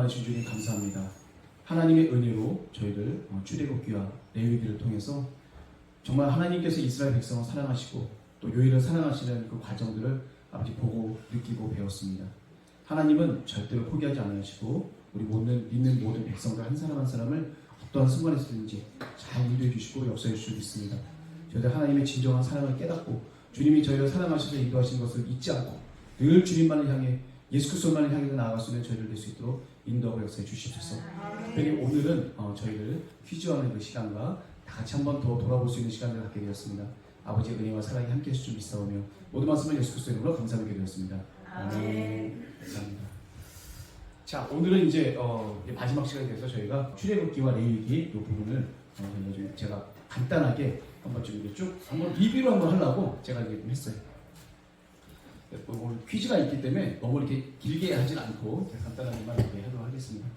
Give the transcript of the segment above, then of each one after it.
많으신 주님 감사합니다. 하나님의 은혜로 저희를 출애굽기와 레위기를 통해서 정말 하나님께서 이스라엘 백성을 사랑하시고 또 요일을 사랑하시는 그 과정들을 아버지 보고 느끼고 배웠습니다. 하나님은 절대로 포기하지 않으시고 우리 믿는 모든 백성들 한 사람 한 사람을 어떠한 순간에서든지 잘 인도해 주시고 역사해 주시고 있습니다. 저희들 하나님의 진정한 사랑을 깨닫고 주님이 저희를 사랑하셔서 인도하시는 것을 잊지 않고 늘 주님만을 향해 예수 그리스도만을 향해 나아갈 수 있는 저희를 될 수 있도록 인도하고 역사해 주시옵소서. 특별히 오늘은 저희를 퀴즈하는 그 시간과 다 같이 한 번 더 돌아볼 수 있는 시간을 갖게 되었습니다. 아버지의 은혜와 사랑이 함께 해주실 줄 믿사오며 모든 말씀을 예수 그리스도의 이름으로 감사하게 되었습니다. 아멘. 감사합니다. 자, 오늘은 이제 마지막 시간이 돼서 저희가 출애굽기와 레위기 이 부분을 제가 간단하게 한번 좀 쭉 한번 리뷰를 한번 하려고 제가 이게 좀 했어요. 오늘 퀴즈가 있기 때문에 너무 이렇게 길게 하진 않고 간단하게만 이렇게 하도록 하겠습니다.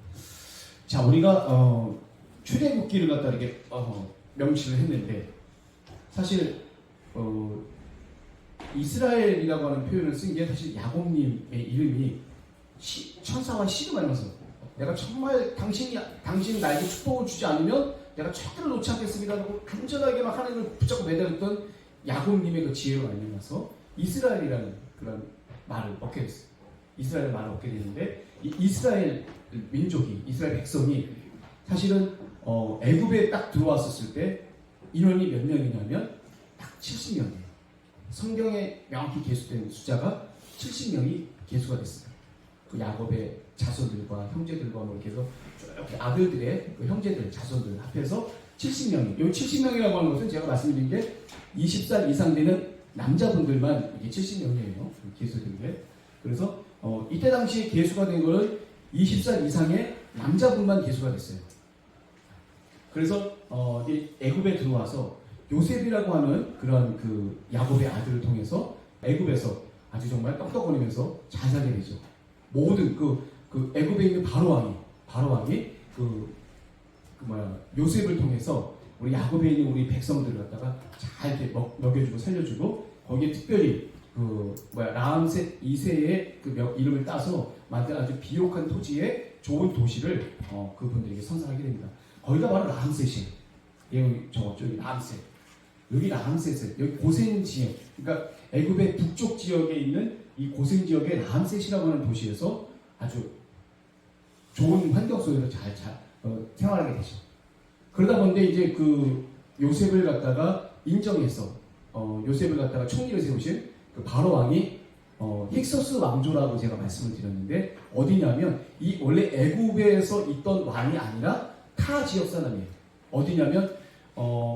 자, 우리가 출애굽기를 갖다 이렇게 명시를 했는데 사실 이스라엘이라고 하는 표현을 쓴 게 사실 야곱님의 이름이 천사와 씨름하면서 내가 정말 당신 나에게 축복을 주지 않으면 내가 절대로 놓지 않겠습니다라고 간절하게 막 하나님을 붙잡고 매달렸던 야곱님의 그 지혜로 알려서 이스라엘이라는 그런 말을 얻게 됐어요. 이스라엘 말을 얻게 되는데 이 이스라엘 민족이 이스라엘 백성이 사실은 애굽에 딱 들어왔었을 때 인원이 몇 명이냐면 딱 70명이에요. 성경에 명확히 기술된 숫자가 70명이 계수가 됐어요. 그 야곱의 자손들과 형제들과 뭐 이렇게 해서 쭉 아들들의 그 형제들 자손들 합해서 70명이. 이 70명이라고 하는 것은 제가 말씀드린 게 20살 이상 되는 남자분들만 이게 70명이에요. 계수된 게. 그래서 이때 당시에 계수가 된 거는 20살 이상의 남자분만 계수가 됐어요. 그래서 애굽에 들어와서 요셉이라고 하는 그런 그 야곱의 아들을 통해서 애굽에서 아주 정말 떡떡거리면서 잘 살게 되죠. 모든 그 애굽에 있는 바로왕이 요셉을 통해서 우리 야곱에 있는 우리 백성들을 갖다가 잘 이렇게 먹여주고 살려주고 거기에 특별히 라암셋 2세의 그 이름을 따서 만든 아주 비옥한 토지의 좋은 도시를 그분들에게 선사하게 됩니다. 거기가 바로 라암셋이에요. 여기 저쪽이 라암셋. 여기 라암셋, 여기 고센 지역, 그러니까 애굽의 북쪽 지역에 있는 이 고센 지역의 라암셋이라고 하는 도시에서 아주 좋은 환경 속에서 잘 생활하게 되죠. 그러다 보니 이제 그 요셉을 갖다가 인정해서 요셉을 갖다가 총리를 세우신 그 바로 왕이 힉소스 왕조라고 제가 말씀을 드렸는데 어디냐면 이 원래 애굽에서 있던 왕이 아니라 타 지역 사람이에요. 어디냐면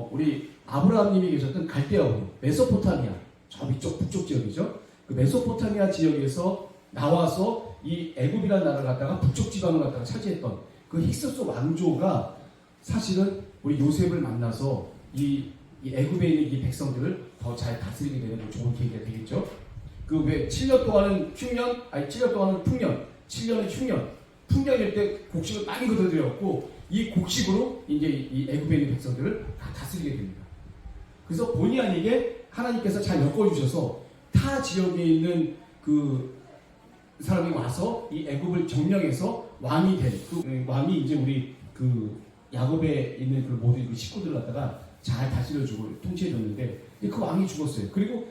우리 아브라함님이 계셨던 갈대아우 메소포타미아 저 위쪽 북쪽 지역이죠. 그 메소포타미아 지역에서 나와서 이 애굽이라는 나라를 갖다가 북쪽 지방을 갖다가 차지했던 그 힉소스 왕조가 사실은 우리 요셉을 만나서 이 애굽에 있는 이 백성들을 더 잘 다스리게 되는 좋은 계기가 되겠죠. 그 왜 7년 동안은 흉년, 7년 동안은 풍년, 7년은 흉년, 풍년일 때 곡식을 많이 거둬들였고 이 곡식으로 이제 이 애굽에 있는 백성들을 다 다스리게 됩니다. 그래서 본의 아니게 하나님께서 잘 엮어주셔서 타 지역에 있는 그 사람이 와서 이 애굽을 점령해서 왕이 된 그 왕이 이제 우리 그 야곱에 있는 그 모든 그 식구들을 갖다가 잘 다스려주고 통치해줬는데 그 왕이 죽었어요. 그리고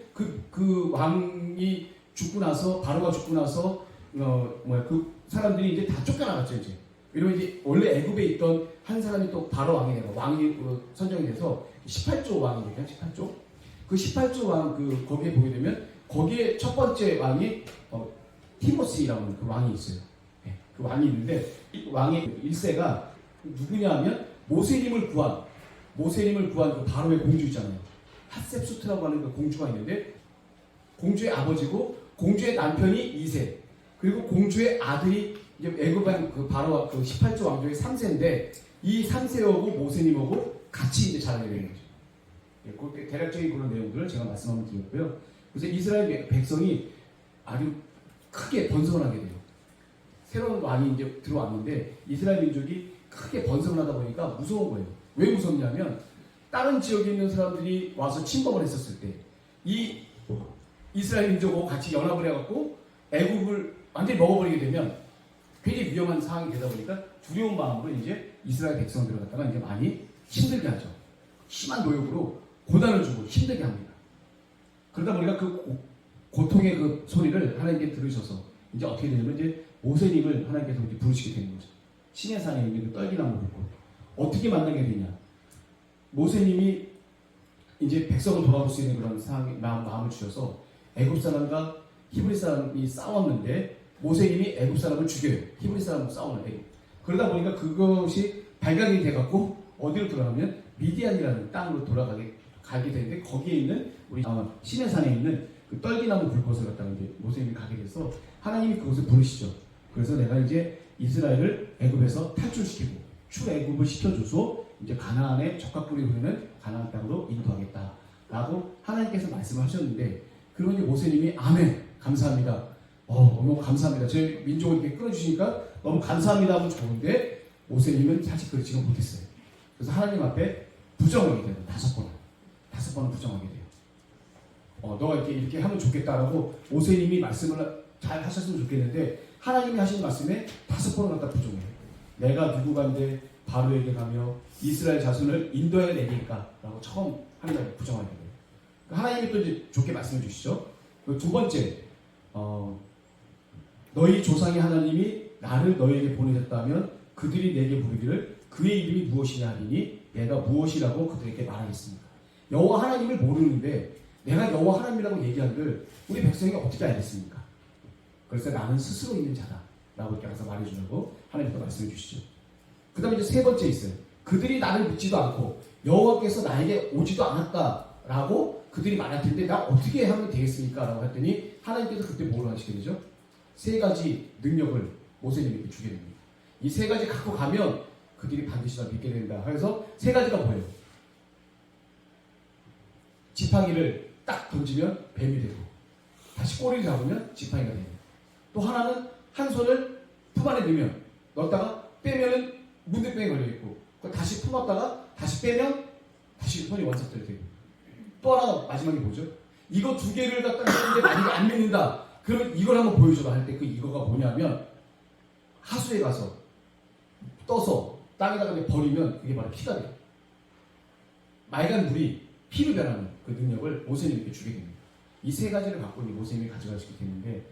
그 왕이 죽고 나서 바로가 죽고 나서 그 사람들이 이제 다 쫓겨나갔죠 이제. 이러면 이제 원래 애굽에 있던 한 사람이 또 바로 왕이 되고 왕이 선정이 돼서 18조 왕이니까 18조. 그 18조 왕 거기에 보게 되면 거기에 첫 번째 왕이 티모스라고 하는 그 왕이 있어요. 네, 그 왕이 있는데 이 왕의 일세가 누구냐 하면 모세님을 구한 그 바로의 공주 있잖아요. 핫셉수트라고 하는 그 공주가 있는데 공주의 아버지고 공주의 남편이 2세 그리고 공주의 아들이 이제 애굽의 그 바로 그 18조 왕조의 3세인데 이 3세하고 모세님하고 같이 이제 자라게 되는 거죠. 예, 그 대략적인 그런 내용들을 제가 말씀 한번 드렸고요. 그래서 이스라엘 백성이 아주 크게 번성을 하게 돼요. 새로운 왕이 이제 들어왔는데 이스라엘 민족이 크게 번성을 하다 보니까 무서운 거예요. 왜 무섭냐면 다른 지역에 있는 사람들이 와서 침범을 했었을 때 이 이스라엘 민족하고 같이 연합을 해갖고 애굽을 완전히 먹어버리게 되면 굉장히 위험한 상황이 되다 보니까 두려운 마음으로 이제 이스라엘 백성들을 갖다가 이제 많이 힘들게 하죠. 심한 노역으로 고난을 주고 힘들게 합니다. 그러다 보니까 그 고통의 그 소리를 하나님께 들으셔서 이제 어떻게 되냐면 이제 모세님을 하나님께서 이제 부르시게 되는 거죠. 시내 산에 있는 그 떨기나무 굵고 어떻게 만나게 되냐? 모세님이 이제 백성을 돌아올 수 있는 그런 상황 마음을 주셔서 애굽 사람과 히브리 사람이 싸웠는데 모세님이 애굽 사람을 죽여요. 히브리 사람과 싸우는 애굽. 그러다 보니까 그것이 발각이 돼갖고 어디로 돌아가면 미디안이라는 땅으로 가게 되는데 거기에 있는 우리 시내산에 있는 그 떨기나무 불꽃을 갖다가 이제 모세님이 가게 돼서 하나님이 그것을 부르시죠. 그래서 내가 이제 이스라엘을 애굽에서 탈출시키고 출애굽을 시켜줘서 이제 가나안의 적각불이 흐르는 가나안 땅으로 인도하겠다라고 하나님께서 말씀을 하셨는데 그러면 이제 모세님이 아멘 감사합니다. 너무 감사합니다. 저희 민족을 이렇게 끌어주시니까 너무 감사합니다 하면 좋은데 모세님은 사실 그걸 지금 못했어요. 그래서 하나님 앞에 부정하게 돼요. 5번은 부정하게 돼요. 너가 이렇게 하면 좋겠다라고 모세님이 말씀을 잘 하셨으면 좋겠는데 하나님이 하신 말씀에 5번을 갖다 부정해요. 내가 누구간데 바로에게 가며 이스라엘 자손을 인도해 내니까 라고 처음 하나님께 부정하게 돼요. 하나님이 또 이제 좋게 말씀해 주시죠. 두 번째 너희 조상의 하나님이 나를 너희에게 보내셨다면 그들이 내게 부르기를 그의 이름이 무엇이냐 하리니 내가 무엇이라고 그들에게 말하겠습니까? 여호와 하나님을 모르는데 내가 여호와 하나님이라고 얘기하기를 우리 백성이 어떻게 알겠습니까? 그래서 나는 스스로 있는 자다 라고 이렇게 가서 말해주려고 하나님께서 말씀해 주시죠. 그 다음에 이제 세 번째 있어요. 그들이 나를 믿지도 않고 여호와께서 나에게 오지도 않았다라고 그들이 말할 텐데 나 어떻게 하면 되겠습니까? 라고 했더니 하나님께서 그때 뭐를 하시게 되죠? 3가지 능력을 모세님에게 주게 됩니다. 이 3가지 갖고 가면 그들이 반드시 다 믿게 된다. 그래서 3가지가 뭐예요? 지팡이를 딱 던지면 뱀이 되고 다시 꼬리를 잡으면 지팡이가 되고 또 하나는 한 손을 품 안에 넣었다가 빼면은 문대병에 걸려있고 다시 품었다가 다시 빼면 다시 손이 원석대로 되고 또 하나 마지막에 뭐죠? 이거 2개를 갖다 했는데 만약에 안 믿는다. 그러면 이걸 한번 보여줘라 할 때 그 이거가 뭐냐면 하수에 가서 떠서 땅에다가 버리면 그게 바로 피가 돼요. 맑은 물이 피로 변하는 그 능력을 모세님에게 주게 됩니다. 이 3가지를 갖고 있는 모세님이 가져가시게 되는데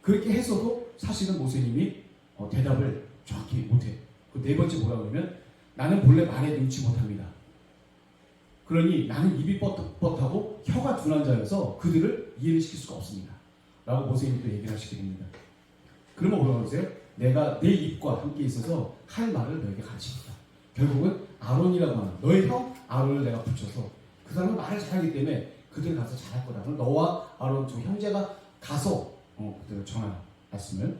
그렇게 해서도 사실은 모세님이 대답을 정확히 못해요. 그 4번째 뭐라고 하면 나는 본래 말에 능치 못합니다. 그러니 나는 입이 뻣뻣하고 혀가 둔한 자여서 그들을 이해를 시킬 수가 없습니다. 라고 모세님이 또 얘기를 하시게 됩니다. 그러면 뭐라고 하세요? 내가 내 입과 함께 있어서 할 말을 너에게 가르치겠다. 결국은 아론이라고 하는 너의 형 아론을 내가 붙여서 그 사람은 말을 잘하기 때문에 그들 가서 잘할 거다. 그럼 너와 아론 두 형제가 가서 그들을 전하라 말씀을.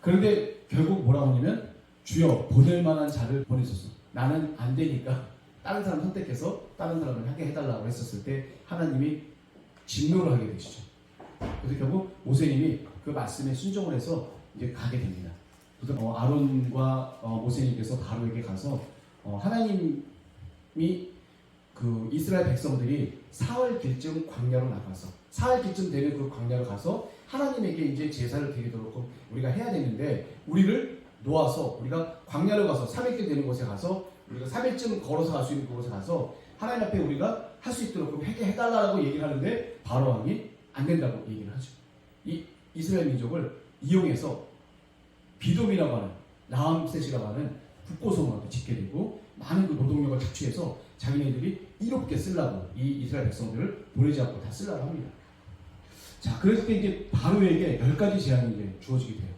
그런데 결국 뭐라고 하냐면 주여 보낼 만한 자를 보내소서. 나는 안 되니까 다른 사람 선택해서 다른 사람을 하게 해달라고 했었을 때 하나님이 진노를 하게 되시죠. 그래서 결국 모세님이 그 말씀에 순종을 해서 이제 가게 됩니다. 그래서 아론과 모세님께서 바로에게 가서 하나님이 그 이스라엘 백성들이 사흘 길쯤 광야로 나가서 사흘 길쯤 되는 그 광야로 가서 하나님에게 이제 제사를 드리도록 우리가 해야 되는데 우리를 놓아서 우리가 광야로 가서 3일째 되는 곳에 가서 우리가 3일쯤 걸어서 갈 수 있는 그곳에 가서 하나님 앞에 우리가 할 수 있도록 해달라고 얘기를 하는데 바로 왕이 안 된다고 얘기를 하죠. 이 이스라엘 민족을 이용해서 비돔이라고 하는 라암셋이라고 하는 국고성을 짓게 되고 많은 그 노동력을 착취해서 자기네들이 이롭게 쓰려고 이 이스라엘 백성들을 보내지 않고 다 쓰려고 합니다. 자, 그래서 이제 바로에게 10가지 제한이 이제 주어지게 돼요.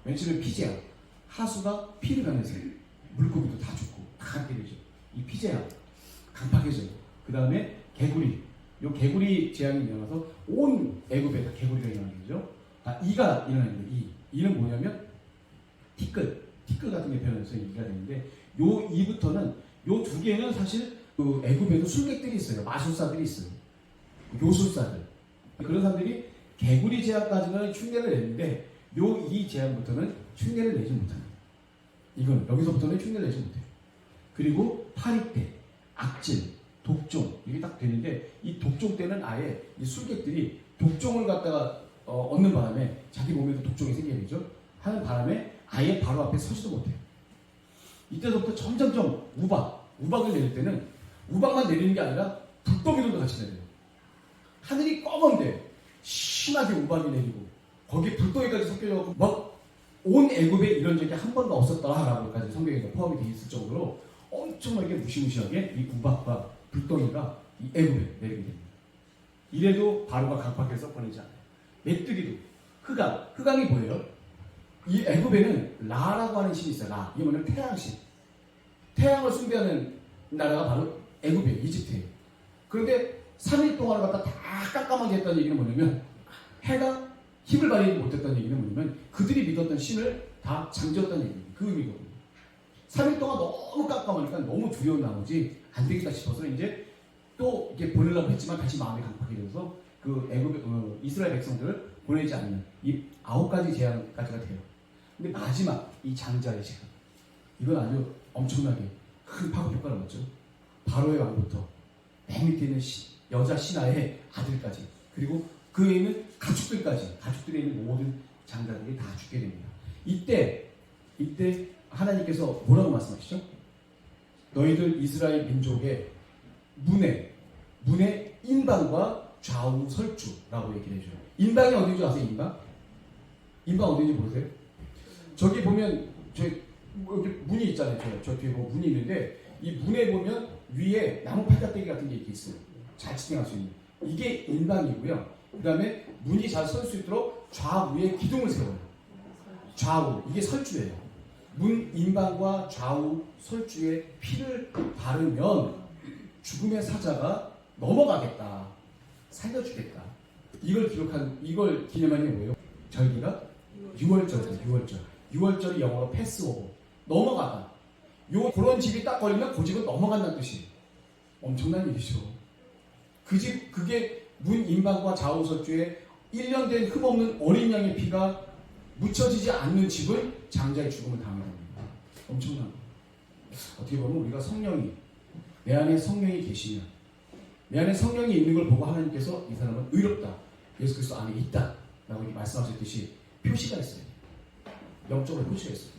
맨 처음에 피제한 하수가 피를 변해서 물고기도 다 죽고 다 갖게 되죠. 이 피제한 강팍해져요. 그 다음에 개구리. 요 개구리 재앙이 일어나서 온 애굽에 다 개구리가 일어나게 되죠. 이가 일어납니다. 이는 뭐냐면 티끌 같은 게 변해서 이가 되는데 요 이부터는 요 2개는 사실 그 애굽에도 술객들이 있어요. 마술사들이 있어요. 요술사들. 그런 사람들이 개구리 재앙까지는 흉내를 냈는데 요 이 재앙부터는 흉내를 내지 못합니다. 이건 여기서부터는 흉내를 내지 못해요. 그리고 파리떼, 악질, 독종 이게 딱 되는데 이 독종 때는 아예 이 술객들이 독종을 갖다가 얻는 바람에 자기 몸에도 독종이 생기게 되죠. 하는 바람에 아예 바로 앞에 서지도 못해요. 이때부터 점점점 우박을 내릴 때는 우박만 내리는 게 아니라 불덩이들도 같이 내려요. 하늘이 검은데 심하게 우박이 내리고 거기에 불덩이까지 섞여서 막 온 애굽에 이런 적이 한 번도 없었다라고까지 성경에 포함이 되어 있을 정도로 엄청나게 무시무시하게 이 우박과 불덩이가 이 애굽에 내리게 됩니다. 이래도 바로가 강팍해서 보내지 않아요. 메뚜기도 흑암이 뭐예요? 이 애굽에는 라라고 하는 신이 있어요. 라. 이게 뭐냐면 태양신. 태양을 숭배하는 나라가 바로 애굽이에요. 이집트예요. 그런데 3일 동안 갖다 다 깜깜하게 했다는 얘기는 뭐냐면 해가 힘을 발휘하지 못했다는 얘기는 뭐냐면 그들이 믿었던 신을 다 잠재웠다는 얘기입니다. 그 의미거든요. 3일 동안 너무 깜깜하니까 너무 두려운 나머지 안 되겠다 싶어서 이제 또 이렇게 보내려고 했지만 다시 마음이 강팍해져서 그 애굽 이스라엘 백성들을 보내지 않는 이 9가지 제한까지가 돼요. 근데 마지막 이 장자의 제한, 이건 아주 엄청나게 큰 파급 효과를 얻죠. 바로의 왕부터 맨 밑에 있는 여자 신하의 아들까지, 그리고 그 위에 있는 가축들에 있는 모든 장자들이 다 죽게 됩니다. 이때 하나님께서 뭐라고 말씀하시죠? 너희들 이스라엘 민족의 문의 인방과 좌우 설주라고 얘기를 해줘요. 인방이 어딘지 아세요? 인방 어딘지 모르세요? 저기 보면 여기 문이 있잖아요. 저 뒤에 보면 문이 있는데 이 문에 보면 위에 나무 팔다대기 같은 게 이렇게 있어요. 잘 지탱할 수 있는. 이게 인방이고요. 그 다음에 문이 잘 설 수 있도록 좌우에 기둥을 세워요. 좌우, 이게 설주예요. 문 인방과 좌우 설주에 피를 바르면 죽음의 사자가 넘어가겠다, 살려주겠다. 이걸 기념한 게 뭐예요? 절기가 6월절이에요. 6월절이 영어로 패스오버, 넘어가다. 그런 집이 딱 걸리면 그 집은 넘어간다는 뜻이에요. 엄청난 일이죠. 그게 문 인방과 좌우 설주에 1년 된 흠없는 어린 양의 피가 묻혀지지 않는 집은 장자의 죽음을 당하는 겁니다. 엄청난 거예요. 어떻게 보면 우리가 내 안에 성령이 계시면, 내 안에 성령이 있는 걸 보고 하나님께서 이 사람은 의롭다, 예수 그리스도 안에 있다 라고 말씀하셨듯이 표시가 있어요. 영적으로 표시가 있어요.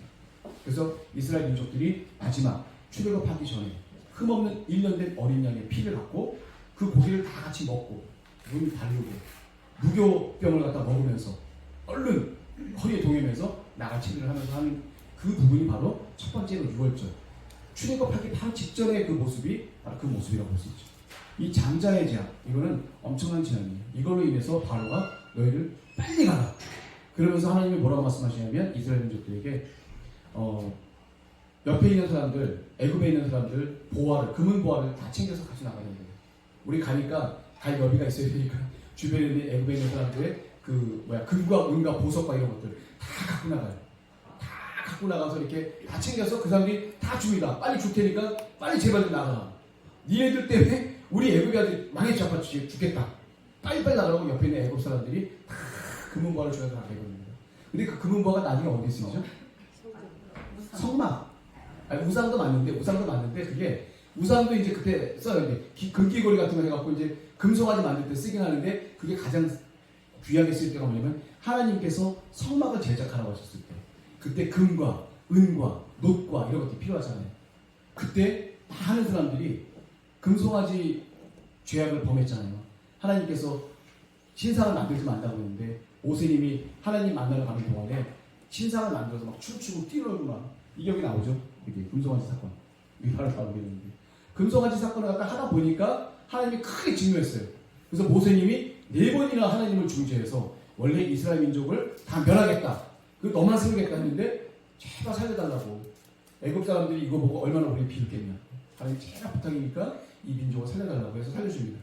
그래서 이스라엘 민족들이 마지막 출애굽하기 전에 흠없는 1년 된 어린 양의 피를 갖고 그 고기를 다 같이 먹고 눈이 달리고 무교병을 갖다 먹으면서 얼른 허리에 동이면서 나가치기를 하면서 하는 그 부분이 바로 첫 번째로 6월절 출애굽하기 바로 직전의 그 모습이 바로 그 모습이라고 볼 수 있죠. 이 장자의 제약, 이거는 엄청난 재앙이에요. 이걸로 인해서 바로가 너희를 빨리 가라. 그러면서 하나님이 뭐라고 말씀하시냐면 이스라엘 민족들에게 옆에 있는 사람들, 애굽에 있는 사람들 금은 보화를 다 챙겨서 같이 나가야 돼요. 우리 가니까 갈 여비가 있어야 되니까 주변에 있는 애굽에 있는 사람들의 금과 은과 보석과 이런 것들 다 갖고 나가요. 다 갖고 나가서 이렇게 다 챙겨서 그 사람들이 다 줍니다. 빨리 줄 테니까 빨리 제발 좀 나가라. 니네들 때문에 우리 애굽이 아주 망해 잡아 죽겠다. 빨리빨리 나가라고 옆에 있는 애굽 사람들이 다 금은보화를 주면서 나가게 됩니다. 근데 그 금은보화가 나중에 어디 쓰이죠? 성막. 우상도 맞는데 그게 우상도 이제 그때 써요. 금귀걸이 같은 거 해갖고 이제 금송아지 만들 때 쓰긴 하는데 그게 가장 귀하게 쓸 때가 뭐냐면 하나님께서 성막을 제작하라고 하셨을 때 그때 금과 은과 놋과 이런 것들이 필요하잖아요. 그때 많은 사람들이 금송아지 죄악을 범했잖아요. 하나님께서 신상을 만들지 말라고 했는데 모세님이 하나님 만나러 가는 동안에 신상을 만들어서 막 춤추고 뛰놀고 막 이게 여기 나오죠. 이게 금송아지 사건. 이게 바로 나오게 되는데 금송아지 사건을 갖다 하다 보니까 하나님이 크게 진노했어요. 그래서 모세님이 4번이나 하나님을 중재해서 원래 이스라엘 민족을 다 멸하겠다. 너만 세우겠다 했는데 제발 살려달라고. 애굽 사람들이 이거 보고 얼마나 우리 비웃겠냐. 하나님 제가 부탁이니까 이 민족을 살려달라고 해서 살려줍니다.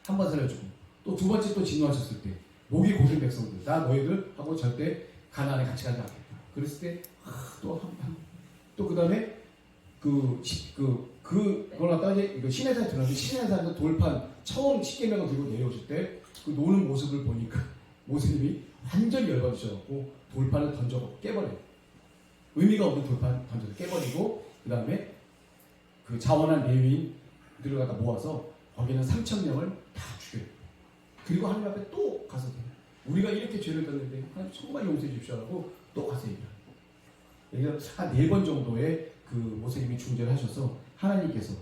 한 번 살려주고 또 두 번째 또 진노하셨을 때 목이 고든 백성들 나 너희들 하고 절대 가나안에 같이 가지 않겠다. 그랬을 때 또 그 다음에 그걸 갖다가 이제 시내산에 들어가서 시내산에서 돌판 처음 십계명을 들고 내려오실 때 그 노는 모습을 보니까 모세님이 완전히 열받으셔갖고 돌판을 던져 깨버려요. 의미가 없는 돌판 던져서 깨버리고 그 다음에 그 자원한 레위인들을 갖다 모아서 거기는 3,000명을 다 죽여요. 그리고 하나님 앞에 또 가서 우리가 이렇게 죄를 졌는데 하나님 정말 용서해 주십시오라고 또 가서 얘기해요. 한 4번 정도의 그 모세님이 중재를 하셔서 하나님께서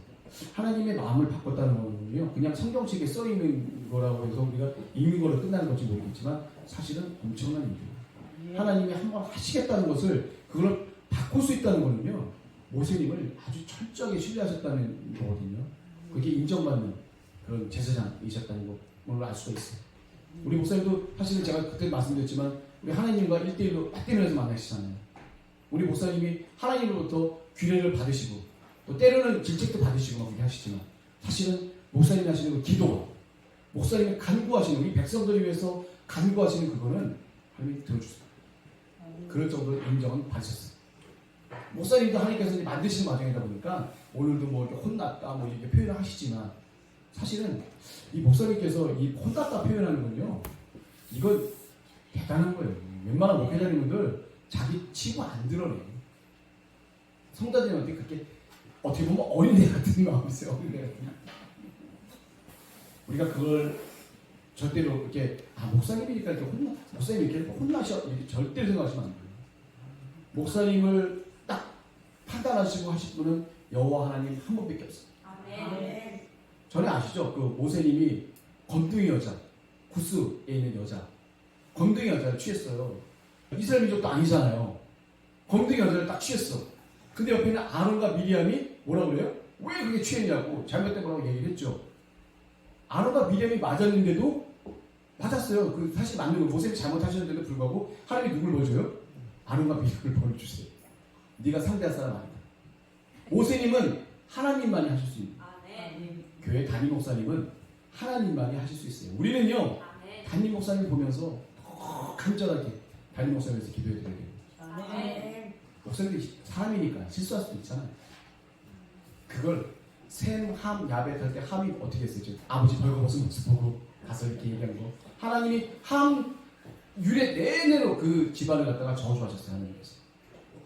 하나님의 마음을 바꿨다는 거는요, 그냥 성경책에 써 있는 거라고 해서 우리가 읽는 거로 끝나는 건지 모르겠지만 사실은 엄청난 일이에요. 하나님이 한번 하시겠다는 것을 그걸 바꿀 수 있다는 거는요, 모세님을 아주 철저하게 신뢰하셨다는 거거든요. 그게 인정받는 그런 제사장이셨다는 걸로 알 수가 있어요. 우리 목사님도 사실은 제가 그때 말씀드렸지만 우리 하나님과 1대1로 맞대면서 만나시잖아요. 우리 목사님이 하나님으로부터 규례를 받으시고 또 때로는 질책도 받으시고 그렇게 하시지만 사실은 목사님이 하시는 그 기도, 목사님이 간구하시는 우리 백성들을 위해서 간구하시는 그거는 하나님이 들어주세요. 그럴 정도로 인정은 받으셨어요. 목사님도 하나님께서 만드시는 과정이다 보니까 오늘도 뭐 이렇게 혼났다 뭐 이렇게 표현을 하시지만 사실은 이 목사님께서 이 혼났다 표현하는 건요, 이건 대단한 거예요. 웬만한 목회자님들 자기 치고 안 드러내. 성도님한테 그렇게 어떻게 보면 어린애 같은 마음이세요. 어린애 같은. 우리가 그걸 절대로 이렇게 목사님이니까 이렇게 목사님이 이렇게 혼나셔 이렇게 절대로 생각하시면 안 돼요. 목사님을 딱 판단하시고 하실 분은 여호와 하나님 한 분밖에 없어요. 아멘. 전에 아시죠? 그 모세님이 검둥이 여자, 구스에 있는 여자, 검둥이 여자를 취했어요. 이스라엘 민족도 아니잖아요. 검둥이 여자를 딱 취했어. 근데 옆에 있는 아론과 미리암이 뭐라고 그래요? 왜 그렇게 취했냐고 잘못된 거라고 얘기를 했죠. 아론과 미리암이 맞았는데도 맞았어요. 그 사실 맞는 거 모세님이 잘못하셨는데도 불구하고 하나님이 누굴 보여줘요? 아론과 미리암을 보여주세요. 네가 상대할 사람 아니다. 모세님은 하나님만이 하실 수 있는. 교회 담임 목사님은 하나님만이 하실 수 있어요. 우리는요, 담임 목사님 보면서 간절하게 담임 목사님에서 기도해 드려야 돼요. 목사님이 사람이니까 실수할 수도 있잖아요. 그걸 셈, 함, 야벳 할 때 함이 어떻게 했어요? 아버지 벌거벗은 모습 보고 가서 이렇게 얘기한 거. 하나님이 함 유래 내내로 그 집안을 갖다가 저주하셨어요. 하나님께서.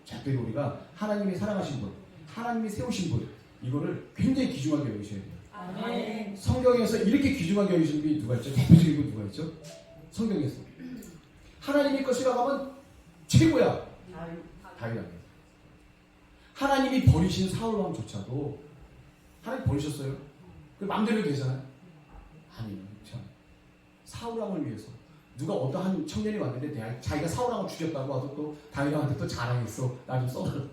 절대로 우리가 하나님이 사랑하신 분, 하나님이 세우신 분, 이거를 굉장히 귀중하게 여기셔야 돼요. 아멘. 성경에서 이렇게 귀중하게 여기신 분이 누가 있죠? 대표적인 분 누가 있죠? 성경에서 하나님의 것이라고 하면 최고야. 다윗. 하나님이 버리신 사울 왕조차도 하나님 버리셨어요? 그 마음대로 되잖아요. 아니요. 참. 사울 왕을 위해서 누가 어떠한 청년이 왔는데 자기가 사울 왕을 죽였다고 와서 또 다윗 왕한테 또 자랑했어. 나 좀 써달라고.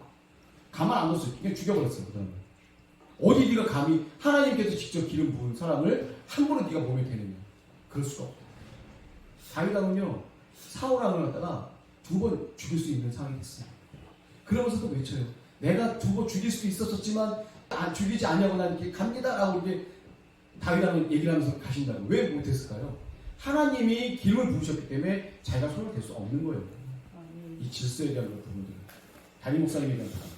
가만 안 뒀어요. 그냥 죽여버렸어요. 그 다음에. 어디 네가 감히 하나님께서 직접 기름 부은 사람을 함부로 네가 몸에 대느냐. 그럴 수가 없다. 다윗 왕은요, 사울 왕을 갖다가 2번 죽일 수 있는 상황이 됐어요. 그러면서도 외쳐요. 내가 2번 죽일 수도 있었지만 죽이지 않냐고 난 이렇게 갑니다라고 이렇게 다윗 왕은 얘기를 하면서 가신다고. 왜 못했을까요? 하나님이 기름을 부으셨기 때문에 자기가 손을 댈 수 없는 거예요. 이 질서에 대한 부분들. 담임 목사님에 대한 부분.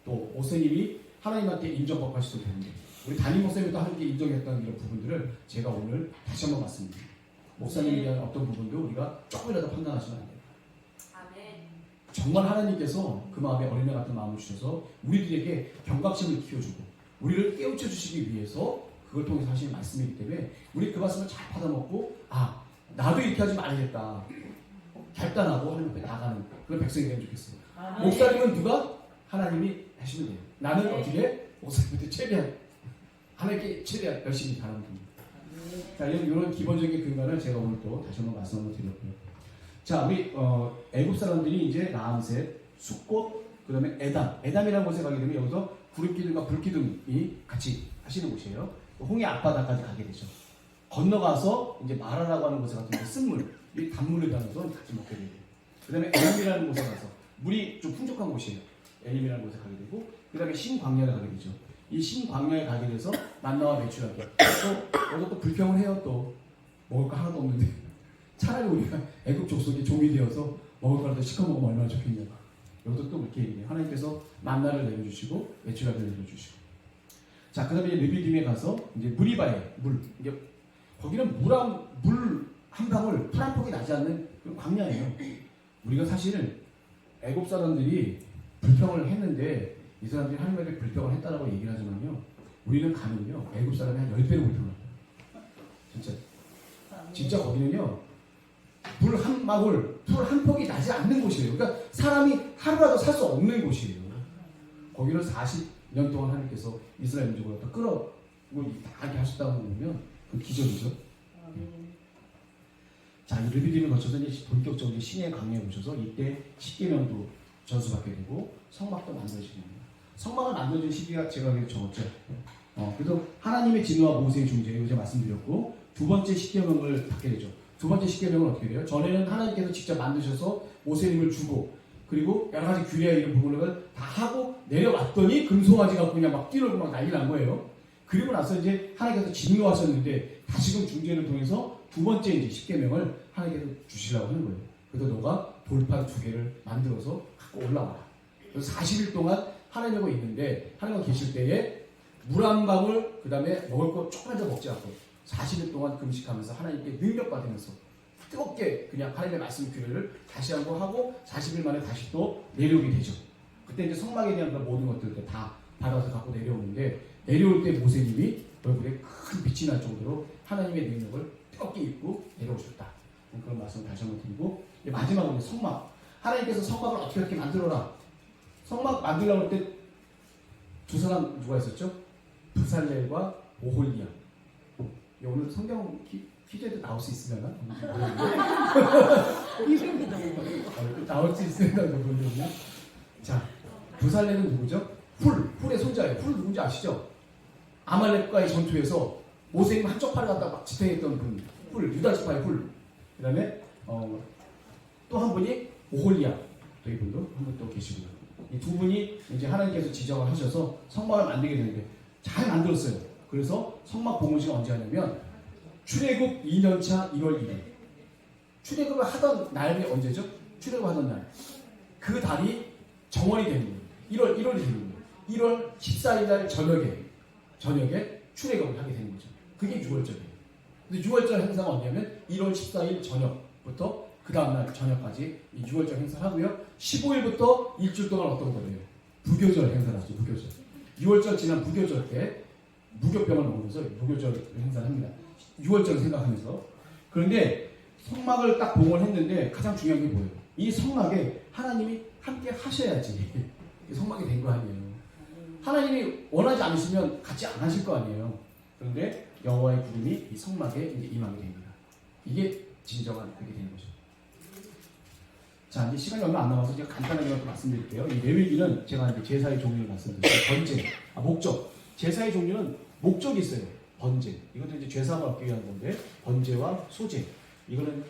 또 모세님이 하나님한테 인정받으셔도 되는데 우리 담임 목사님도 하나님께 인정했다는 이런 부분들을 제가 오늘 다시 한번 말씀드립니다. 목사님에 대한 어떤 부분도 우리가 조금이라도 판단하시면 안 돼요. 아멘. 정말 하나님께서 그 마음에 어린애 같은 마음을 주셔서 우리들에게 경각심을 키워주고 우리를 깨우쳐 주시기 위해서 그걸 통해서 하시는 말씀이기 때문에 우리 그 말씀을 잘 받아먹고 나도 이렇게 하지 말아야겠다. 결단하고 하나님 앞에 나가는 그런 백성이 되면 좋겠어요. 아멘. 목사님은 누가? 하나님이 하시면 돼요. 나는 어떻게? 목사님한테 최대한 하나님께 최대한 열심히 잘하면 됩니다. 자, 이런 기본적인 근간을 제가 오늘 또 다시 한번 말씀 한번 드렸고요. 자, 우리 애굽 사람들이 이제 라암셋, 숫꽃, 그 다음에 에담이라는 곳에 가게 되면 여기서 구름기둥과 불기둥이 같이 하시는 곳이에요. 홍해 앞바다까지 가게 되죠. 건너가서 이제 마라라고 하는 곳에 가서 쓴물, 이 단물을 담아서 같이 먹게 되고, 그 다음에 에림이라는 곳에 가서 물이 좀 풍족한 곳이에요. 에림이라는 곳에 가게 되고, 그 다음에 신광야를 가게 되죠. 이 신광야에 가게 돼서 만나와 매출하게. 또 여기서 또 불평을 해요. 또 먹을 거 하나도 없는데 차라리 우리가 애국 족속이 종이 되어서 먹을 거라도 시켜 먹으면 얼마나 좋겠냐. 여기서 또 그렇게 얘기해요. 하나님께서 만나를 내려주시고 매출하게 내려주시고. 자, 그 다음에 르비딤에 가서 이제 무리바에 이게 거기는 물 한 방울 풀 한 폭이 나지 않는 그런 광야예요. 우리가 사실은 애국 사람들이 불평을 했는데 이 사람들이 하나님에게 불평을 했다라고 얘기를 하지만요, 우리는 가면요 애국 사람이 한 10배로 불평을 합니다. 진짜 거기는요 불 한 방울, 불 한 폭이 나지 않는 곳이에요. 그러니까 사람이 하루라도 살 수 없는 곳이에요. 거기를 40년 동안 하나님께서 이스라엘 민족을 또 끌어고 다 하셨다고 보면 그 기적이죠. 자, 이 르비딤을 거쳐서 이제 본격적으로 신의 강림에 오셔서 이때 십계명도 전수받게 되고 성막도 만들어지게 됩니다. 성막을 만들어진 시기가 제가 여기 적었죠. 그래서 하나님의 진노와 모세의 중재, 이거 제가 말씀드렸고, 두 번째 십계명을 받게 되죠. 두 번째 십계명은 어떻게 돼요? 전에는 하나님께서 직접 만드셔서 모세님을 주고, 그리고 여러 가지 규례 이런 부분을 다 하고 내려왔더니 금송아지 갖고 그냥 막 뛰놀고 막 난리 난 거예요. 그리고 나서 이제 하나님께서 진노하셨는데 다시금 중재를 통해서 두 번째 이제 십계명을 하나님께서 주시려고 하는 거예요. 그래서 너가 돌판 2개를 만들어서 갖고 올라와라. 그래서 40일 동안 하나님하고 있는데 하나님하고 계실 때에 물 한 방울, 그 다음에 먹을 거 조금만 더 먹지 않고 40일 동안 금식하면서 하나님께 능력받으면서 뜨겁게 그냥 하나님의 말씀 규례를 다시 한번 하고 40일 만에 다시 또 내려오게 되죠. 그때 이제 성막에 대한 그런 모든 것들을 다 받아서 갖고 내려오는데, 내려올 때 모세님이 얼굴에 큰 빛이 날 정도로 하나님의 능력을 뜨겁게 입고 내려오셨다. 그런 말씀을 다시 한번 드리고, 마지막으로 성막. 하나님께서 성막을 어떻게 만들어라. 성막 만들려고 할 때 두 사람 누가 있었죠? 부살렐과 오홀리야. 오늘 성경 퀴즈에도 나올 수 있으려나? 나올 수 있으려나 모르겠네요. 자, 부살렐은 누구죠? 훌의 손자예요. 훌 누군지 아시죠? 아말렉과의 전투에서 모세님 한쪽 팔을 갖다 막 지탱했던 분, 유다 지파의 훌. 그 다음에 또 한 분이 오홀리야. 또 이분도 한 분 또 계시고요. 이 두 분이 이제 하나님께서 지정을 하셔서 성막을 만들게 되는데 잘 만들었어요. 그래서 성막 봉헌식이 언제 하냐면 출애굽 2년차 1월 1일. 출애굽을 하던 날이 언제죠? 출애굽 하던 날. 그 달이 정월이 되는 거예요. 1월 1일입니다. 1월 14일 날 저녁에 출애굽을 하게 되는 거죠. 그게 6월절이에요. 근데 6월절 행사가 언제냐면 1월 14일 저녁부터 그 다음날 저녁까지 이 6월절 행사를 하고요. 15일부터 일주일 동안 어떤 거예요? 무교절 행사를 하죠. 무교절. 6월절 지난 무교절 때 무교병을 먹으면서 무교절 행사를 합니다. 6월절을 생각하면서. 그런데 성막을 딱 봉헌했는데 가장 중요한 게 뭐예요? 이 성막에 하나님이 함께 하셔야지 성막이 된 거 아니에요. 하나님이 원하지 않으시면 같이 안 하실 거 아니에요. 그런데 여호와의 구름이 이 성막에 이제 임하게 됩니다. 이게 진정한 그게 되는 거죠. 자, 이제 시간이 얼마 안 남아서 제가 간단하게 또 말씀드릴게요. 이 레위기는 제가 이제 제사의 종류를 말씀드렸어요. 번제, 목적. 제사의 종류는 목적이 있어요. 번제. 이것도 이제 죄사함을 얻기 위한 건데, 번제와 소제. 이거는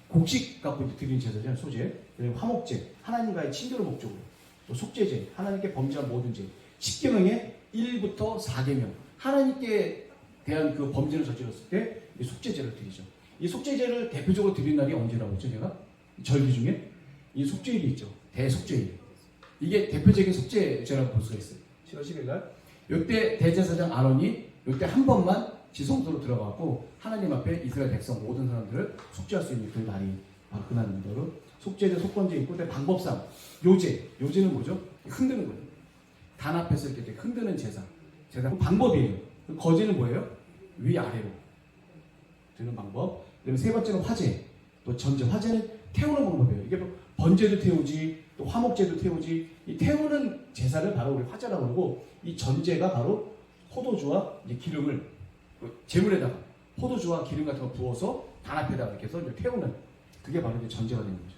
곡식 갖고 드리는 제사잖아요. 소제. 그리고 화목제, 하나님과의 친교를 목적으로. 또 속죄제, 하나님께 범죄한 모든 죄. 10계명의 1부터 4계명. 하나님께 대한 그 범죄를 저질렀을 때 속죄제를 드리죠. 이 속죄제를 대표적으로 드리는 날이 언제라고 했죠, 제가? 절기 중에 이 속죄일이 있죠. 대속죄일. 이게 대표적인 속죄제라고 볼 수가 있어요. 7월 10일 날. 이때 대제사장 아론이 이때 한 번만 지성소로 들어가고 하나님 앞에 이스라엘 백성 모든 사람들을 속죄할 수 있는 그 날이 바로 그날입니다. 속죄제, 속번제 있고, 방법상 요제는 뭐죠? 흔드는 거예요. 단합했을 때 흔드는 제사 방법이에요. 거제는 뭐예요? 위아래로 드는 방법. 그다음에 세 번째는 화제. 또 전제. 화제는 태우는 방법이에요. 이게 번제도 태우지, 또 화목제도 태우지. 이 태우는 제사를 바로 우리 화제라고 그러고, 이 전제가 바로 포도주와 이제 기름을 제물에다가 포도주와 기름 같은 거 부어서 단합에다가 이렇게 해서 태우는, 그게 바로 이제 전제가 되는 거죠.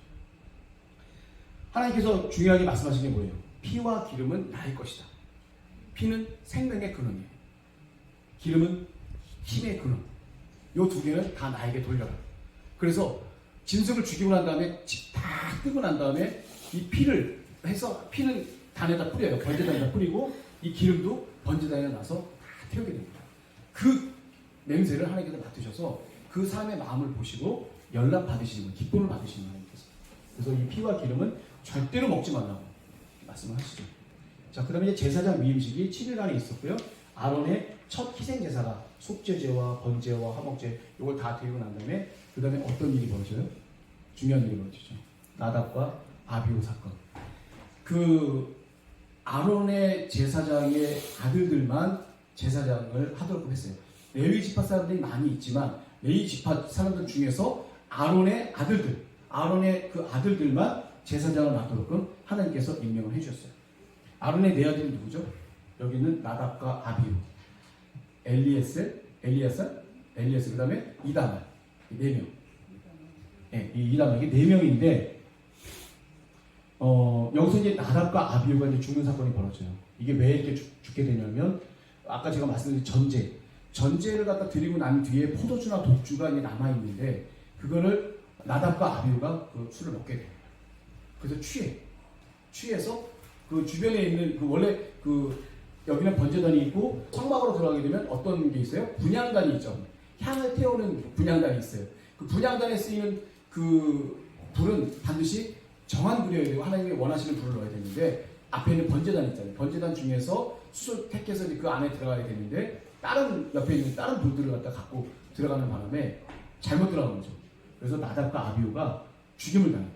하나님께서 중요하게 말씀하신 게 뭐예요? 피와 기름은 나의 것이다. 피는 생명의 근원이에요. 기름은 힘의 근원. 이 두 개는 다 나에게 돌려라. 그래서 짐승을 죽이고 난 다음에 다 뜨고 난 다음에 이 피를 해서, 피는 단에다 뿌려요. 번제단에다 뿌리고, 이 기름도 번제단에 나서 다 태우게 됩니다. 그 냄새를 하나님께서 맡으셔서 그 사람의 마음을 보시고 연락 받으시는 거예요. 기쁨을 받으시는 하나님께서. 그래서 이 피와 기름은 절대로 먹지 말라고 말씀을 하시죠. 자, 그 다음에 제사장 위임식이 7일간에 있었고요. 아론의 첫 희생제사가 속죄제와 번제와 화목제 이걸 다 드리고 난 다음에 그 다음에 어떤 일이 벌어져요? 중요한 일이 벌어지죠. 나답과 아비후 사건. 그 아론의 제사장의 아들들만 제사장을 하도록 했어요. 레위 지파 사람들이 많이 있지만 레위 지파 사람들 중에서 아론의 그 아들들만 제사장을 맡도록 하나님께서 임명을 해주셨어요. 아론의 네 아들이 누구죠? 여기는 나답과 아비후, 엘리에셀, 그 다음에 이다말, 네 명. 네, 이 이다말 이게 네 명인데, 여기서 이제 나답과 아비후가 이제 죽는 사건이 벌어져요. 이게 왜 이렇게 죽게 되냐면, 아까 제가 말씀드린 전제를 갖다 드리고 난 뒤에 포도주나 독주가 이제 남아 있는데, 그거를 나답과 아비후가 그 술을 먹게 돼요. 그래서 취해서 그 주변에 있는 그 원래 그 여기는 번제단이 있고 성막으로 들어가게 되면 어떤 게 있어요? 분향단이 있죠. 향을 태우는 분향단이 있어요. 그 분향단에 쓰이는 그 불은 반드시 정한 불이어야 되고 하나님이 원하시는 불을 넣어야 되는데 앞에 있는 번제단 있잖아요. 번제단 중에서 수술 택해서 그 안에 들어가야 되는데 옆에 있는 다른 불들을 갖다 갖고 들어가는 바람에 잘못 들어간 거죠. 그래서 나답과 아비후가 죽임을 당해요.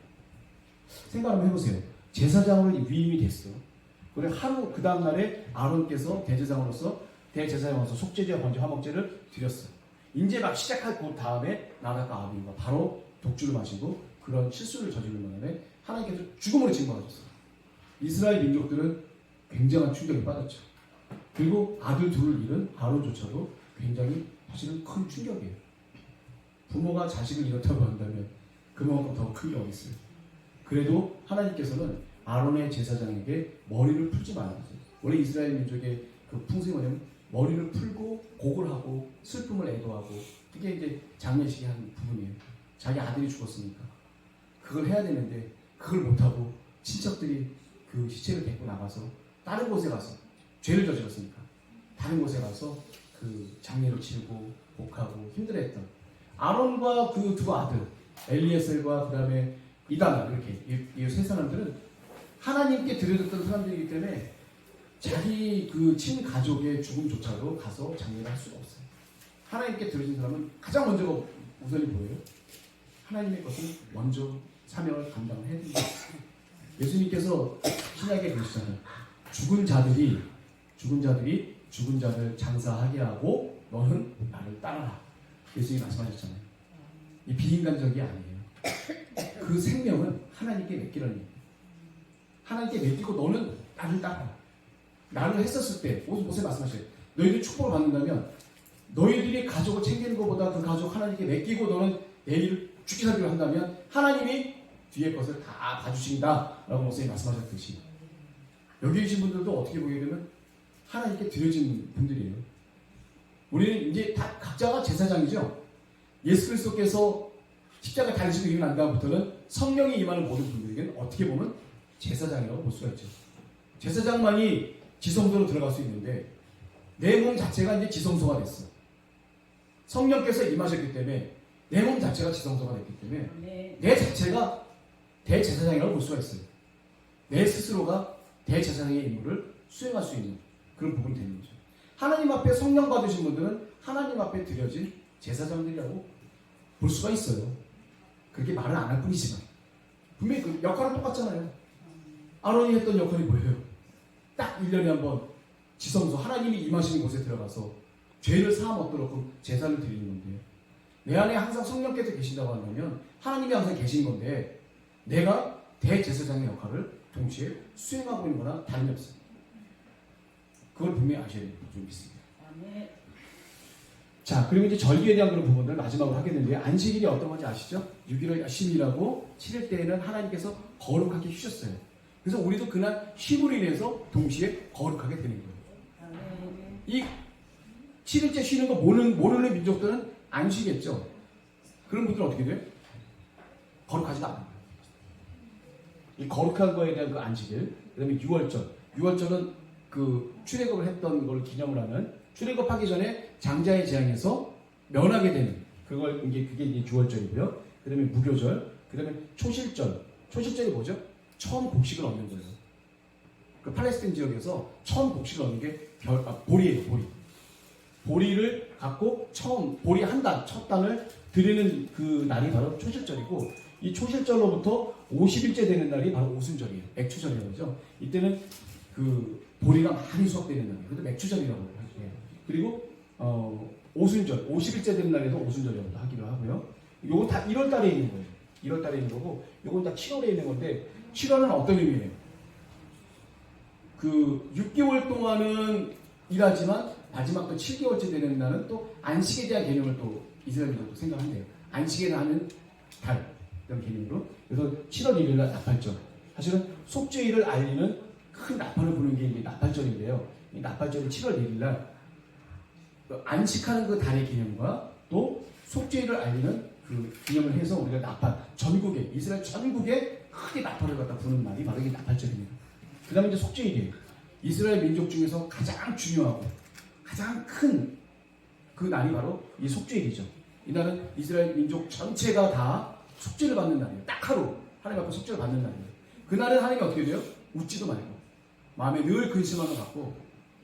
생각 한번 해보세요. 제사장으로 위임이 됐어. 그래 하루 그 다음날에 아론께서 대제사장으로서 속죄제와 번제 화목제를 드렸어. 이제 막 시작할 그 다음에 나답과 아비후가 바로 독주를 마시고 그런 실수를 저지른 바람에 하나님께서 죽음으로 징벌하셨어요. 이스라엘 민족들은 굉장한 충격에 빠졌죠. 그리고 아들 둘을 잃은 아론조차도 굉장히 사실은 큰 충격이에요. 부모가 자식을 잃었다고 한다면 그만큼 더 큰 게 어디 있어요. 그래도 하나님께서는 아론의 제사장에게 머리를 풀지 말아주세요. 원래 이스라엘 민족의 그 풍습이 뭐냐면 머리를 풀고 곡을 하고 슬픔을 애도하고 그게 이제 장례식의 한 부분이에요. 자기 아들이 죽었으니까 그걸 해야 되는데 그걸 못하고 친척들이 그 시체를 데리고 나가서 다른 곳에 가서 죄를 저질렀으니까 다른 곳에 가서 그 장례를 치르고 복하고 힘들어했던 아론과 그 두 아들 엘리에셀과 그 다음에 이다말 이렇게 이 세 사람들은 하나님께 드려졌던 사람들이기 때문에 자기 그 친가족의 죽음조차도 가서 장례를 할 수가 없어요. 하나님께 드려진 사람은 가장 먼저가 우선이 뭐예요? 하나님의 것을 먼저 사명을 감당을 해야 됩니다. 예수님께서 신약에 그러시잖아요. 죽은 자들이 죽은 자들 장사하게 하고 너는 나를 따라라. 예수님이 말씀하셨잖아요. 이 비인간적이 아니에요. 그 생명은 하나님께 맡기라는 얘기예요. 하나님께 맡기고 너는 나를 따라. 나를 했었을 때 모세 말씀하셔요. 너희들이 축복을 받는다면 너희들이 가족을 챙기는 것보다 그 가족 하나님께 맡기고 너는 내일 죽기 살기를 한다면 하나님이 뒤에 것을 다 봐주신다 라고 모세님이 말씀하셨듯이 여기 계신 분들도 어떻게 보게 되면 하나님께 드려진 분들이에요. 우리는 이제 다 각자가 제사장이죠. 예수 그리스도께서 십자가 달리시고 일어난 다음부터는 성령이 임하는 모든 분들에게는 어떻게 보면 제사장이라고 볼 수가 있죠. 제사장만이 지성소로 들어갈 수 있는데 내 몸 자체가 이제 지성소가 됐어. 성령께서 임하셨기 때문에 내 몸 자체가 지성소가 됐기 때문에 내 자체가 대제사장이라고 볼 수가 있어요. 내 스스로가 대제사장의 임무를 수행할 수 있는 그런 부분이 되는 거죠. 하나님 앞에 성령 받으신 분들은 하나님 앞에 드려진 제사장들이라고 볼 수가 있어요. 그렇게 말을 안 할 뿐이지만 분명히 그 역할은 똑같잖아요. 아론이 했던 역할이 뭐예요? 딱 1년에 한 번 지성소 하나님이 임하시는 곳에 들어가서 죄를 사함 얻도록 제사를 드리는 건데 내 안에 항상 성령께서 계신다고 한다면 하나님이 항상 계신 건데 내가 대제사장의 역할을 동시에 수행하고 있는 거나 다름이 없습니다. 그걸 분명히 아셔야 됩니다. 좀 있습니다. 자, 그리고 이제 절기에 대한 그런 부분들 마지막으로 하게 되는데 안식일이 어떤 건지 아시죠? 6일을 열심히 일하고 7일 때에는 하나님께서 거룩하게 쉬셨어요. 그래서 우리도 그날 쉼으로 인해서 동시에 거룩하게 되는 거예요. 이 7일째 쉬는 거 모르는 민족들은 안 쉬겠죠. 그런 분들은 어떻게 돼요? 거룩하지가 않아요. 이 거룩한 거에 대한 그 안식일, 그 다음에 6월절은 그 출애굽을 했던 걸 기념을 하는 출애굽하기 전에 장자의 재앙에서 면하게 되는 그게 이제 6월절이고요. 그 다음에 무교절, 그 다음에 초실절이 뭐죠? 처음 곡식을 얻는 거예요. 그 팔레스타인 지역에서 처음 곡식을 얻는 게 보리예요, 보리. 보리를 갖고 보리 한 단, 첫 단을 드리는 그 날이 바로 초실절이고 이 초실절로부터 50일째 되는 날이 바로 오순절이에요. 맥추절이라고 하죠. 이때는 그 보리가 많이 수확되는 날이에요. 그래서 맥추절이라고 해요. 그리고 오순절, 50일째 되는 날에도 오순절이라고 하기로 하고요. 요거 다 1월 달에 있는 거예요. 1월 달에 있는 거고, 요건 다 7월에 있는 건데, 7월은 어떤 의미예요? 그 6개월 동안은 일하지만 마지막 또 7개월째 되는 날은 또 안식에 대한 개념을 또 이스라엘도 생각한대요. 안식에 하는 달 이런 개념으로. 그래서 7월 1일 날 나팔절. 사실은 속죄일을 알리는 큰 나팔을 부는 게 이게 나팔절인데요. 이 나팔절이 7월 1일 날 안식하는 그 달의 개념과 또 속죄일을 알리는 그 기념을 해서 우리가 나팔 전국에 이스라엘 전국에 크게 나팔을 갖다 부는 날이 바로 이게 나팔절입니다. 그 다음에 이제 속죄일이에요. 이스라엘 민족 중에서 가장 중요하고 가장 큰 그 날이 바로 이 속죄일이죠. 이날은 이스라엘 민족 전체가 다 속죄를 받는 날이에요. 딱 하루 하나님 앞에 속죄를 받는 날이에요. 그날은 하나님이 어떻게 돼요? 웃지도 말고 마음에 늘 근심함을 갖고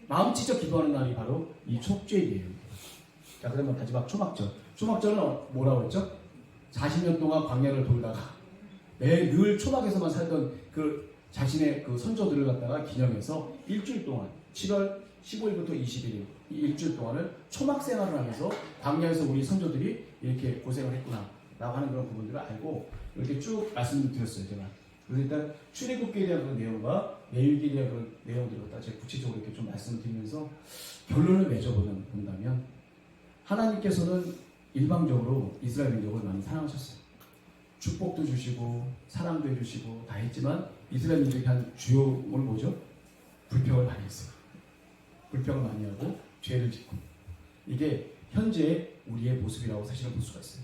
마음 찢어 기도하는 날이 바로 이 속죄일이에요. 자, 그러면 마지막 초막절. 초막절은 뭐라고 했죠? 40년 동안 광야를 돌다가 늘 초막에서만 살던 그 자신의 그 선조들을 갖다가 기념해서 일주일 동안 7월 15일부터 20일 이 일주일 동안을 초막 생활을 하면서 광야에서 우리 선조들이 이렇게 고생을 했구나 라고 하는 그런 부분들을 알고 이렇게 쭉 말씀드렸어요. 제가. 그래서 일단 출애굽기에 대한 그런 내용과 레위기에 대한 그런 내용들을 갖다 제가 구체적으로 이렇게 좀 말씀을 드리면서 결론을 맺어본다면 하나님께서는 일방적으로 이스라엘 민족을 많이 사랑하셨어요. 축복도 주시고 사랑도 해주시고 다 했지만 이스라엘 민족이 한 주요 뭘 뭐죠? 불평을 많이 했어요. 불평을 많이 하고 죄를 짓고 이게 현재 우리의 모습이라고 사실은 볼 수가 있어요.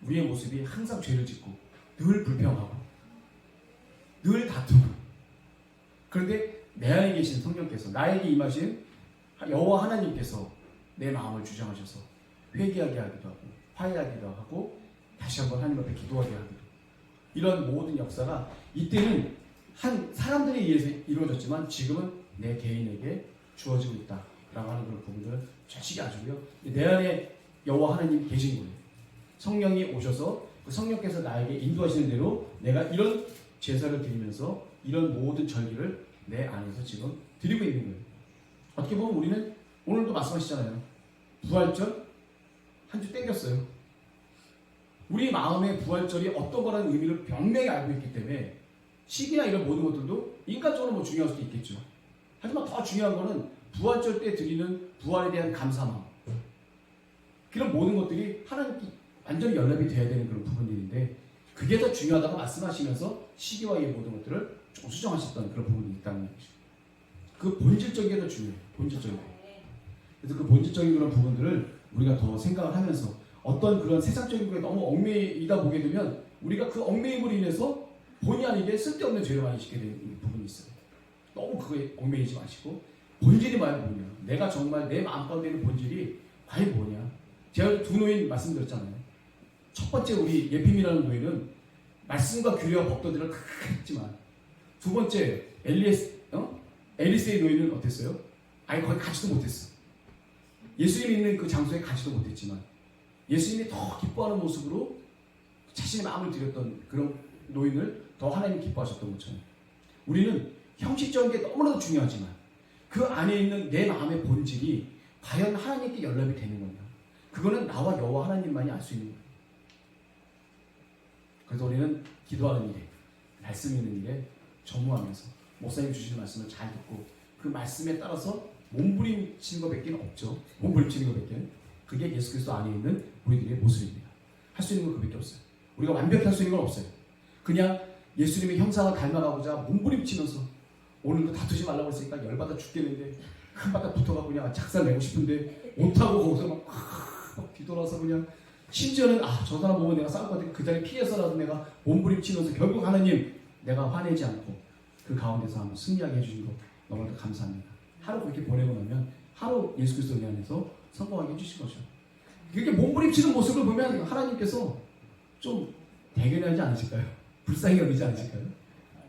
우리의 모습이 항상 죄를 짓고 늘 불평하고 늘 다투고 그런데 내 안에 계신 성령께서 나에게 임하신 여호와 하나님께서 내 마음을 주장하셔서 회개하게 하기도 하고 화해하기도 하고 다시 한번 하나님 앞에 기도하게 하기도 이런 모든 역사가 이때는 한 사람들에 의해서 이루어졌지만 지금은 내 개인에게 주어지고 있다라고 하는 그런 부분들을 자식이 아주고요. 내 안에 여호와 하나님이 계신 거예요. 성령이 오셔서 그 성령께서 나에게 인도하시는 대로 내가 이런 제사를 드리면서 이런 모든 절기를 내 안에서 지금 드리고 있는 거예요. 어떻게 보면 우리는 오늘도 말씀하시잖아요. 부활절 한 주 땡겼어요. 우리 마음의 부활절이 어떤 거라는 의미를 분명히 알고 있기 때문에 시기나 이런 모든 것들도 인간적으로 뭐 중요할 수도 있겠죠. 하지만 더 중요한 거는 부활절 때 드리는 부활에 대한 감사함. 그런 모든 것들이 하나님께 완전히 연락이 돼야 되는 그런 부분들인데 그게 더 중요하다고 말씀하시면서 시기와 이 모든 것들을 좀 수정하셨던 그런 부분이 있다는 얘기죠. 그 본질적인 게 더 중요해요. 본질적인 거. 그래서 그 본질적인 그런 부분들을 우리가 더 생각을 하면서 어떤 그런 세상적인 거에 너무 얽매이다 보게 되면 우리가 그 얽매임으로 인해서 본의 아니게 쓸데없는 죄를 많이 짓게 되는 부분이 있어요. 너무 그거에 얽매이지 마시고 본질이 뭐냐. 내가 정말 내 마음 가운데 있는 본질이 과연 뭐냐. 제가 두 노인 말씀드렸잖아요. 첫 번째 우리 예핌이라는 노인은 말씀과 규례와 법도들을 다 했지만 두 번째 엘리스의 노인은 어땠어요? 아예 거기 가지도 못했어. 예수님이 있는 그 장소에 가지도 못했지만 예수님이 더 기뻐하는 모습으로 자신의 마음을 드렸던 그런 노인을 더 하나님이 기뻐하셨던 것처럼 우리는 형식적인 게 너무나도 중요하지만 그 안에 있는 내 마음의 본질이 과연 하나님께 연락이 되는 거냐. 그거는 나와 여호와 하나님만이 알 수 있는 거예요. 그래서 우리는 기도하는 일에 말씀 있는 일에 전무하면서 목사님 주시는 말씀을 잘 듣고 그 말씀에 따라서 몸부림치는 것밖에 없죠. 몸부림치는 것밖에. 그게 예수 그리스도 안에 있는 우리들의 모습입니다. 할 수 있는 건 그밖에 없어요. 우리가 완벽히 할 수 있는 건 없어요. 그냥 예수님의 형상을 닮아가고자 몸부림치면서 오늘도 다투지 말라고 했으니까 열받아 죽겠는데 한 바닥 붙어가고 그냥 작살 내고 싶은데 못하고 거기서 막 뒤돌아서 그냥 심지어는 저 사람 보면 내가 싸울 것 같으니까 그 자리 피해서라도 내가 몸부림치면서 결국 하나님 내가 화내지 않고 그 가운데서 한번 승리하게 해주신 거 너무나도 감사합니다. 하루 그렇게 보내고 나면 하루 예수 그리스도 안에서 성공하게 해주신 거죠. 그렇게 몸부림치는 모습을 보면 하나님께서 좀 대견하지 않으실까요? 불쌍히 여기지 않으실까요?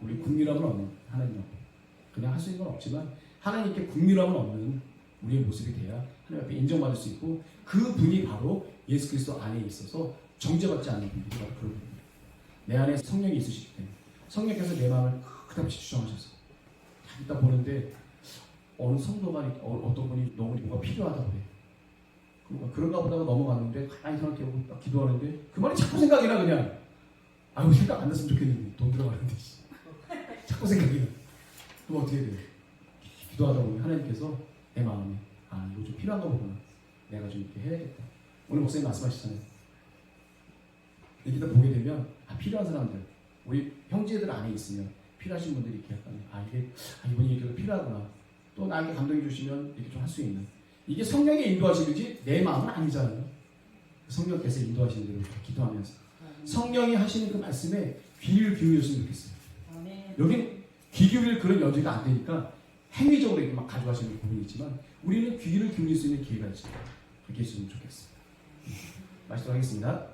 우리 국민함은 없는 하나님 앞에 그냥 할 수 있는 건 없지만 하나님께 국민함은 없는 우리의 모습이 돼야 하나님 앞에 인정받을 수 있고 그 분이 바로 예수 그리스도 안에 있어서 정죄받지 않는 분들이 바로 그런 분입니다. 내 안에 성령이 있으시기 때문에 성령께서 내 마음을 끝없이 주장하셔서 이따 보는데 어느 성도가 어떤 분이 너무 뭐가 필요하다고 그래요. 그런가 보다가 넘어갔는데 가만히 생각해보고 막 기도하는데 그 말이 자꾸 생각이 나 그냥. 아유 생각 안 났으면 좋겠는데 돈 들어가는데 자꾸 생각이 나. 그럼 어떻게 돼요? 기도하다 보면 하나님께서 내 마음에 아 이거 좀 필요한가 보구나. 내가 좀 이렇게 해야겠다. 오늘 목사님 말씀하시잖아요. 이렇게 보게 되면 아 필요한 사람들 우리 형제들 안에 있으면 필요하신 분들이 이렇게 약간 아 이게 이분이 이렇게 필요하구나. 또 나에게 감동해 주시면 이렇게 좀 할 수 있는 이게 성령의 인도하시는지 내 마음은 아니잖아요. 성령께서 인도하시는 대로 기도하면서 성령이 하시는 그 말씀에 귀를 기울였으면 좋겠어요. 여긴 귀 기울일 그런 여지가 안 되니까 행위적으로 이렇게 막 가져가시는 부분이 있지만 우리는 귀를 기울일 수 있는 기회가 있죠. 그렇게 했으면 좋겠습니다. 말씀하겠습니다.